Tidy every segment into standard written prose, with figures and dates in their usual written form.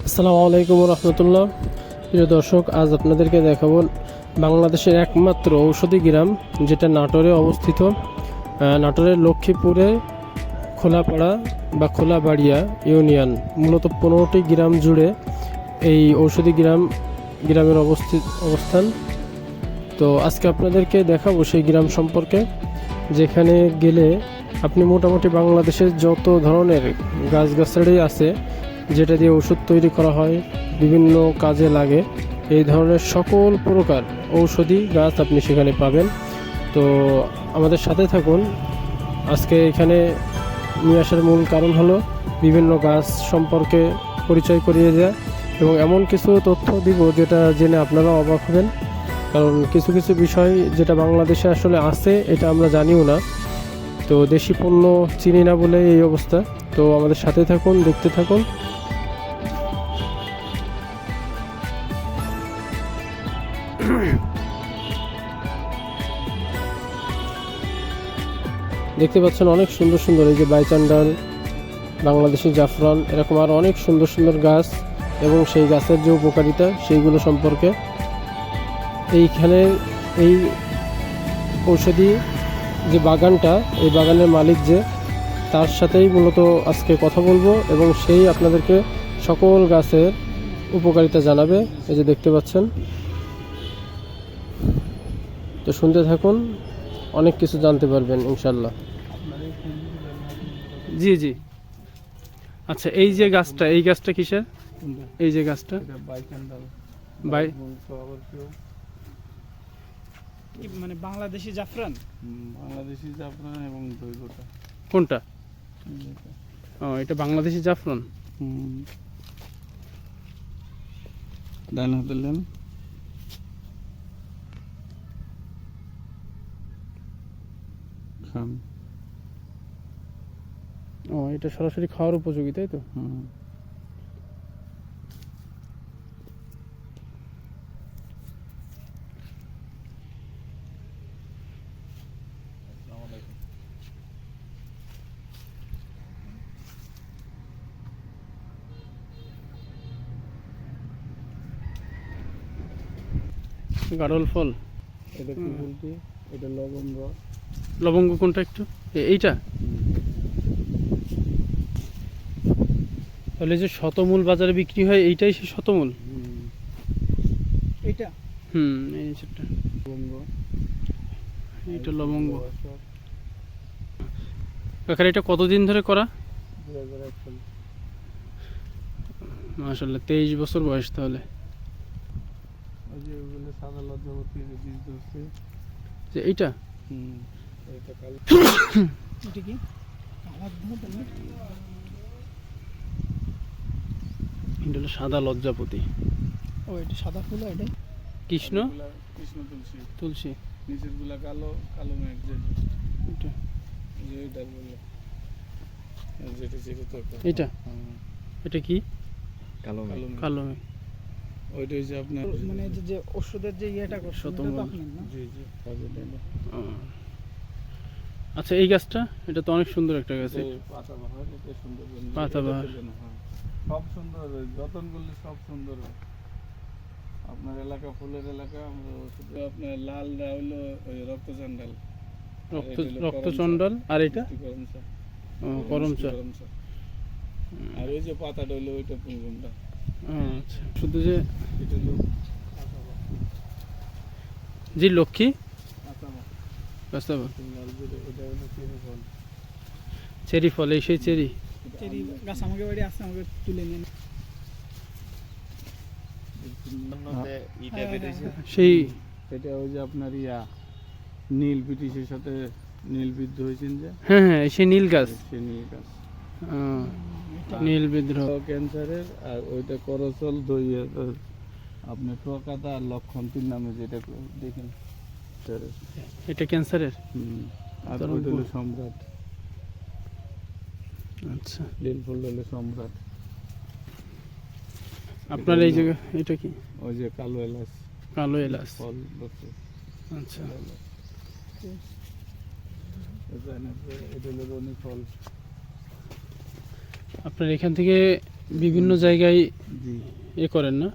আসসালামু আলাইকুম রহমতুল্লাহ। প্রিয় দর্শক, আজ আপনাদেরকে দেখাবো বাংলাদেশের একমাত্র ঔষধি গ্রাম যেটা নাটোরে অবস্থিত। নাটোরের লক্ষ্মীপুরে খোলাপাড়া বা খোলাবাড়িয়া ইউনিয়ন, মূলত 15টি গ্রাম জুড়ে এই ঔষধি গ্রামের অবস্থান। তো আজকে আপনাদেরকে দেখাবো সেই গ্রাম সম্পর্কে, যেখানে গেলে আপনি মোটামুটি বাংলাদেশের যত ধরনের গাছগাছালি আছে যেটা দিয়ে ওষুধ তৈরি করা হয়, বিভিন্ন কাজে লাগে, এই ধরনের সকল প্রকার ঔষধি গাছ আপনি সেখানে পাবেন। তো আমাদের সাথে থাকুন। আজকে এখানে নিয়ে আসার মূল কারণ হলো বিভিন্ন গাছ সম্পর্কে পরিচয় করিয়ে দেওয়া এবং এমন কিছু তথ্য দিব যেটা জেনে আপনারা অবাক হবেন। কারণ কিছু কিছু বিষয় যেটা বাংলাদেশে আসলে আছে এটা আমরা জানিও না, তো দেশি পণ্য চিনি না বলে এই অবস্থা। তো আমাদের সাথে থাকুন, দেখতে থাকুন। দেখতে পাচ্ছেন অনেক সুন্দর সুন্দর এই যে বাইচান্ডাল, বাংলাদেশি জাফরান, এরকম আর অনেক সুন্দর সুন্দর গাছ এবং সেই গাছের যে উপকারিতা সেইগুলো সম্পর্কে এইখানে এই ঔষধি যে বাগানটা, এই বাগানের মালিক যে, তার সাথেই মূলত আজকে কথা বলবো এবং সেই আপনাদেরকে সকল গাছের উপকারিতা জানাবে। এই যে দেখতে পাচ্ছেন, তো শুনতে থাকুন, অনেক কিছু জানতে পারবেন ইনশাল্লাহ। জি জি, আচ্ছা, এই যে গাছটা, এই গাছটা কিসের? এই যে গাছটা বাই মানে বাংলাদেশি জাফরান, বাংলাদেশি জাফরান এবং দইগোটা। কোনটা? ও, এটা বাংলাদেশি জাফরান। ডান হাতে নেন। খান। ও, এটা সরাসরি খাওয়ার উপযোগী, তাই তো? গাড়ল ফল, এটা কি বলতে? এটা লবঙ্গ। লবঙ্গ কোনটা একটু? এইটা? তাহলে যে শতমূল বাজারে বিক্রি হয় এইটাই সে শতমূল? এটা এই সেটা লবঙ্গ। এটা লবঙ্গ। কাকার এটা কতদিন ধরে করা? 2001 সাল। মাশাআল্লাহ, 23 বছর বয়স তাহলে। ওই যে ওগুলো সাদা লজ্জাবতী বীজ ধরছে। যে এইটা? এটা কালো। এটা কি এটা হলো সাদা লজ্জাপতি। ও, এটা সাদা ফুল, এটা কৃষ্ণ কৃষ্ণ তুলসী। তুলসী। নিচের গুলা কালো, কালো মেঘ যেটা। এটা যেটা বলে যেটা যেটা তরকারি। এটা? এটা কি? কালো মেঘ। কালো মেঘ। ওইটা হচ্ছে আপনার মানে যে ওষুধের যে ইয়েটা করছে শতমূল। এটা তো আপনার না? জি জি ও, আচ্ছা, এই গাছটা, এটা তো অনেক সুন্দর একটা গাছ। পাতাবাহার, এটা সুন্দর। পাতাবাহার। সব সুন্দর, যতন করলে সব সুন্দর হয়। আপনার এলাকা ফুলের এলাকা। আমরা শুধু আপনার লালটা হইলো ওই রক্তচন্ডাল। রক্তচন্ডল। আর এটা? করমচা। করমচা। আর ওই যে পাতাটা হইলো ওইটা পুঙ্গমটা। আচ্ছা, শুধু যে এটা হলো জি লক্ষ্মী পাতাবাহার। গাছটা এটা হলো চেরি ফল। চেরি ফল, এই সেই চেরি। চেরি গাছ আমাকে বাড়ি আছে, আমাকে তুলে নিন। সেই এটা ওই যে আপনার নীল ব্রিটিশের সাথে নীল বিদ্য হয়েছেন যে, হ্যাঁ, সেই নীল গাছ। সেই নীল গাছ। নীল বিদ্রোহ। ক্যান্সারের। আর ওইটা করচল দই আপনি প্রকাতা আর লক্ষণ 3 নামে যেটা দেখেন। এটা ক্যান্সারের। আর ওইটা হলো সম্রাট। আচ্ছা, নীল ফুল হলো সম্রাট। আপনার এই জায়গা এটা কি? ওই যে কালো এলাচ। কালো এলাচ ফল। আচ্ছা, এটা হলো রনি ফল। আপনার এখান থেকে বিভিন্ন জায়গায় জি এ করেন না?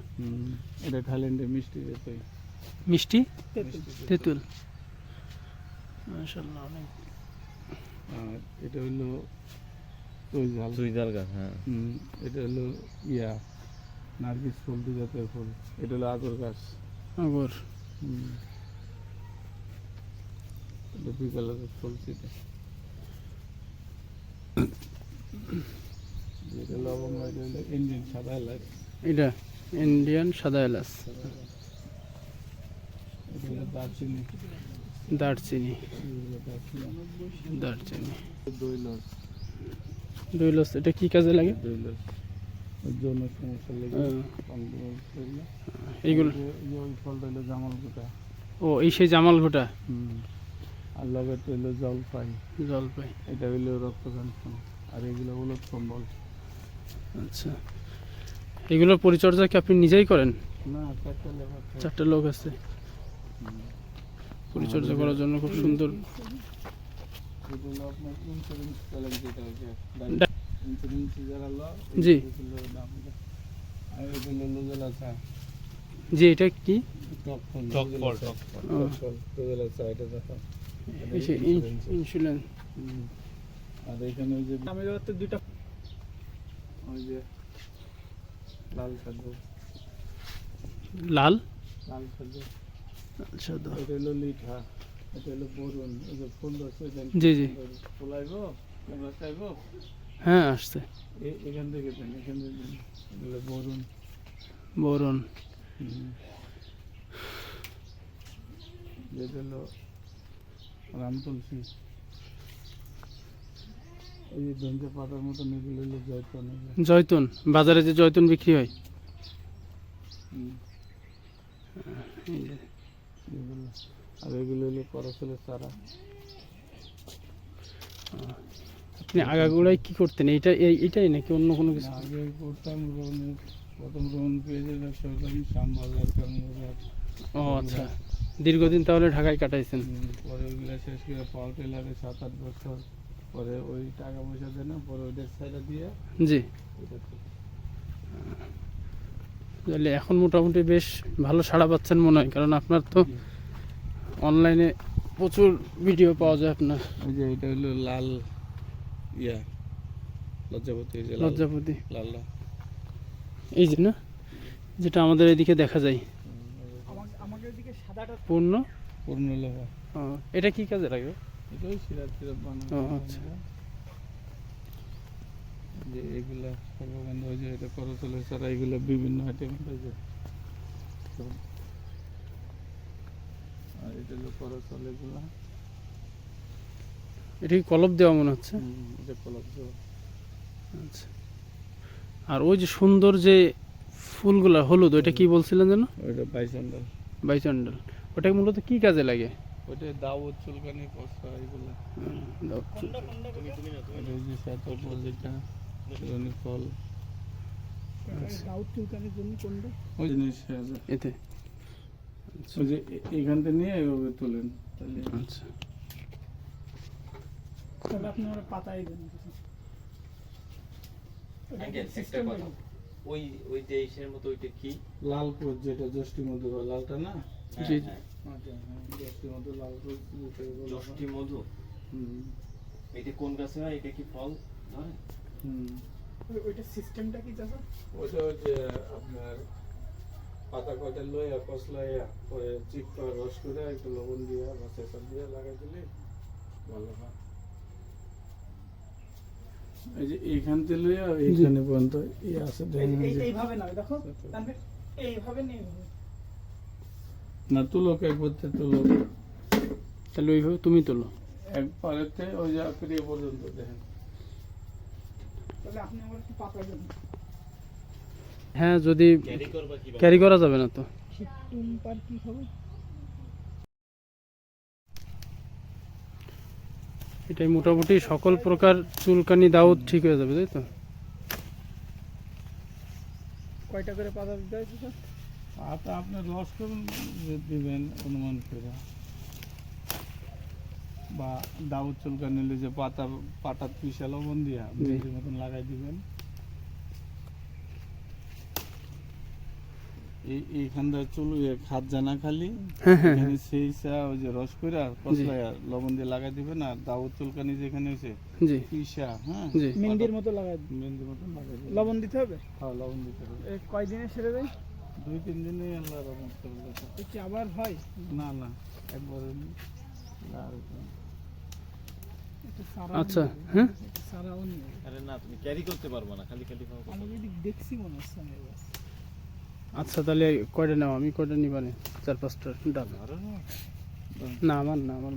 এটা থাইল্যান্ডের মিষ্টি যেতই মিষ্টি তেঁতুল। তেঁতুল, মাশাআল্লাহ অনেক। আর এটা হলো ঝাল চুইঝাল গাছ, হ্যাঁ। এটা হলো ইয়া নার্গিস ফুল, দু জাতের ফুল। এটা হলো আগর গাছ। আগর, এটা দুই কালারের ফুল ছিটে। এটা লবঙ্গ, এটা হলো ইন্ডিয়ান সাদা এলাচ। এটা ইন্ডিয়ান সাদা এলাচ, এটা হলো দারচিনি। দারচিনি, এটা হলো দারচিনি। দারচিনি, দইলস। দইলস, এটা কি কাজে লাগে? দইলস ওই জন্য সমস্যা লেগে এইগুলো, ওই ফলটা হলো জামাল গোটা। ও এই সেই জামাল ঘোটা, আর লগেরটা হলো জলপাই। জলপাই, এটা হইলো রক্তকাঞ্চন। আর এগুলো হলুদ কম্বল। আচ্ছা। এগুলোর পরিচর্যা কি আপনি নিজেই করেন? না, চারটা লেবার থাকে। 4টা লোক আছে পরিচর্যা করার জন্য, খুব সুন্দর। এটা হলো আপনার ইন্স্যুরেন্স চ্যালেঞ্জ, যেটা হচ্ছে ইন্স্যুরেন্স যারা জি। দাম। আর এটা হলো লোজেলা চা। জি, এটা কি? টক ফল। টক ফল, টক ফল। লোজেলা চা, এটা দেখো। এই যে ইনসুলিন। আর এখানে ওই যে আমি তো দুইটা ওই যে লাল সাদু। লাল, লাল সাদু। আচ্ছা। এটা হলো লিঠা। এটা হলো বরুণ। এই যে ফুল আছে, জি জি, ফুলাইবো, তোমরা চাইবো, হ্যাঁ আসছে। এখান থেকে দেন, এখান থেকে দেন। এটা হলো বরুণ। বোরন, যেটা হলো রাম তুলসী। এই যে ধনচা পাতার মতন এগুলো হলো জয়তন। জয়তুন, বাজারে যে জয়তুন বিক্রি হয়। এই যে, এগুলো। আর এগুলো হলো করসলের চারা। আপনি আগাগোড়ায় কি করতেন? এইটাই নাকি অন্য কোনো কিছু? আগে করতাম রোহনের, প্রথম রোহন পেঁয়াজের ব্যবসা করতাম, শ্যামবাজার, কারণবাজার। ও আচ্ছা, দীর্ঘদিন তাহলে ঢাকায় কাটাইছেন। পরে ওইগুলা শেষ করে পাওয়ার টেলারে 7-8 বছর পরে ওই টাকা পয়সা দেয় না, পরে ওইটা ছাইড়া দিয়ে জি, এটা করতাম। তাহলে এখন মোটামুটি বেশ ভালো সাড়া পাচ্ছেন মনে হয়, কারণ আপনার তো অনলাইনে প্রচুর ভিডিও পাওয়া যায় আপনার। ওই যে এটা হলো লাল ইয়া লজ্জাপতি, এই যে লাল লজ্জাপতি, লাল লাল। এই যে না, যেটা আমাদের এদিকে দেখা যায় আমাকে ওইদিকে সাদাটা পূর্ণ। পূর্ণ লোহা। ও, এটা কি কাজে লাগে? এটা ওই সিরাপ টিরাপ বানানো। ও, আচ্ছা। যে এগুলা সর্বগন্ধ, ওই যে এটা করতলের ছাড়া, এগুলো বিভিন্ন আইটেম হয়েছে। আর এটা হলো করতল, এগুলা এটা কি কলপ দেওয়া মনে হচ্ছে? এটা কলব্জ। আচ্ছা। আর ওই যে সুন্দর যে ফুলগুলা হলুদ, ওইটা কি বলছিলেন যেন? ওইটা বাইসন্ডাল। বাইচন্ডাল, ওটা মূলত কি কাজে লাগে? ওইটা দাওয়াত, চুলকানি, কষা, এগুলা। এটা ওই যে শ্বেতফল, যেটা চুলকানি ফল, দাউদ চুলকানির জন্য কোনটা? ওই জিনিস আছে। এতে, ওই যে এইখান থেকে নিয়ে এইভাবে তুলেন, তাহলে আচ্ছা। তবে আপনি আমার পাতাই দেন কিছু। ওটা আঙ্কেল, একটা system কথা। নাকি? ওই যে ইসের মতো ওইটা কি? লাল কোচ, যেটা জ্যৈষ্ঠী মধু হয়, লালটা না? জি, হ্যাঁ, আচ্ছা, হ্যাঁ, জ্যৈষ্ঠী মধু, লাল কোচ, যেটাকে বলা হয়। যষ্টি মধু। হুম, এটা কোন গাছে হয়? এটা কি ফল ধরে? হুম। ওইটা সিস্টেমটা কি চাচা? ওইটা ওই যে আপনার পাতা কয়টা লইয়া কষলাইয়া পরে চিপটা রস করে একটু লবণ দিয়া বা চেঁচা দিয়ে লাগাই দিলে ভালো হয়। এই যে এইখান থেকে লইয়া এইখানে পর্যন্ত ইয়ে আছে, দেখেন এই যে। এইভাবে না, দেখো তানভীর, এইভাবে নেই, এইভাবে। না, তুলক একবার তুলক তাহলে ওইভাবে তুমি তোলো। একবারেতে ওই যে আপিরিয়ে পর্যন্ত দেখেন। তাহলে আপনি আমার একটু পাতা দেন। হ্যাঁ, যদি ক্যারি করবা কি? ক্যারি করা যাবে না তো। শিফটুম পার কি হবে? এটাই মোটামুটি সকল প্রকার চুলকানি দাউদ ঠিক হয়ে যাবে, তাই তো? কয়টা করে পাতা দিতে হয় চাচা? পাতা আপনি রস করুন, যে দিবেন অনুমান করে, বা দাউদ চুলকা নিলে যে পাতা পিসা লবণ দিয়া জি। মেহেদির মতন লাগাই দিবেন। এইখানটা চুলু খাত জানা খালি হ্যাঁ হ্যাঁ এখানে সেই চা ওই যে রস করে আর কসলায় আর লবণ দিয়ে লাগাই দিবেন আর দাউদ চুলকানি যেখানে হয়েছে জি পিসা হ্যাঁ জি মেহেন্দির মতো লাগাই দিই। মেহেন্দির মতন লাগাই দিবেন। লবণ দিতে হবে? হ্যাঁ লবণ দিতে হবে। কয়দিনে সেরে দেয়? 2-3 দিনে আল্লাহ রহমত করলে তো। এ কি আবার হয়? না না একবারে একটু সারা আচ্ছা হ্যাঁ সারাও নিয়ে আরে না তুমি ক্যারি করতে পারবে না, খালি খালি পাবো। আমি যদি দেখছি মনে হচ্ছে আমার কাছে। আচ্ছা তাহলে কয়টা নাও, আমি কয়টা নিবানে? 4-5টা ডাল। আরো না না আমার